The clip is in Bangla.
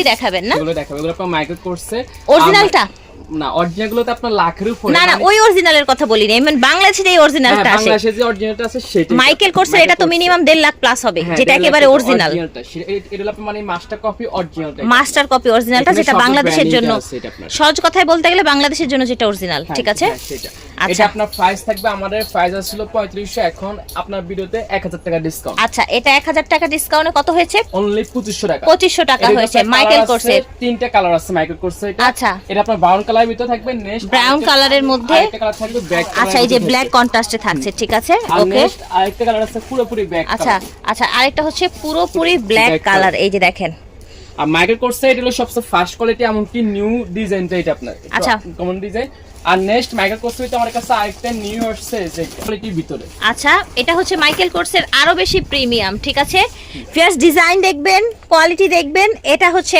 এগুলোই দেখাবেন না? এগুলো দেখাবো, এগুলো আপনার মাইকেল কোর্সে অরিজিনালটা না, অরিজিনাল গুলো তো আপনার লাখের উপরে। না না, ওই অরিজিনালের কথা বলি না, মানে বাংলাদেশে যে অরিজিনালটা আছে, বাংলাদেশে যে অরিজিনালটা আছে সেটা মাইকেল কোর্সের, এটা তো মিনিমাম 1.5 লাখ প্লাস হবে, যেটা একেবারে অরিজিনাল। এটা হলো মানে মাস্টার কপি অরিজিনালটা, মাস্টার কপি অরিজিনালটা, যেটা বাংলাদেশের জন্য, সহজ কথায় বলতে গেলে বাংলাদেশের জন্য যেটা অরিজিনাল, ঠিক আছে? এটা আপনার প্রাইস থাকবে, আমাদের প্রাইস ছিল 3500, এখন আপনার ভিডিওতে 1000 টাকা ডিসকাউন্ট। আচ্ছা, এটা 1000 টাকা ডিসকাউন্টে কত হয়েছে? অনলি 2500 টাকা। 2500 টাকা হয়েছে মাইকেল কোর্সের। তিনটা কালার আছে মাইকেল কোর্সের এটা। আচ্ছা, এটা আপনার ব্রাউন কালারের ভিতরে থাকবে, নেক্সট ব্রাউন কালারের মধ্যে একটা কালার থাকবে ব্ল্যাক কালার। আচ্ছা, এই যে ব্ল্যাক কন্ট্রাস্টে থাকছে, ঠিক আছে, ওকে। আরেকটা কালার আছে পুরোপুরি ব্ল্যাক। আচ্ছা আচ্ছা, আরেকটা হচ্ছে পুরোপুরি ব্ল্যাক কালার, এই যে দেখেন। আর মাইকেল কোর্সে এটা হলো সবচেয়ে ফার্স্ট কোয়ালিটি, এমনকি নিউ ডিজাইনটা এটা আপনার। আচ্ছা, কমন ডিজাইন। আর নেক্সট মাইকেল কোর্সে তো আমার কাছে আরেকটা নিউ আসছে যে কোয়ালিটির ভিতরে। আচ্ছা, এটা হচ্ছে মাইকেল কোর্সের আরো বেশি প্রিমিয়াম, ঠিক আছে। ফার্স্ট ডিজাইন দেখবেন, কোয়ালিটি দেখবেন, এটা হচ্ছে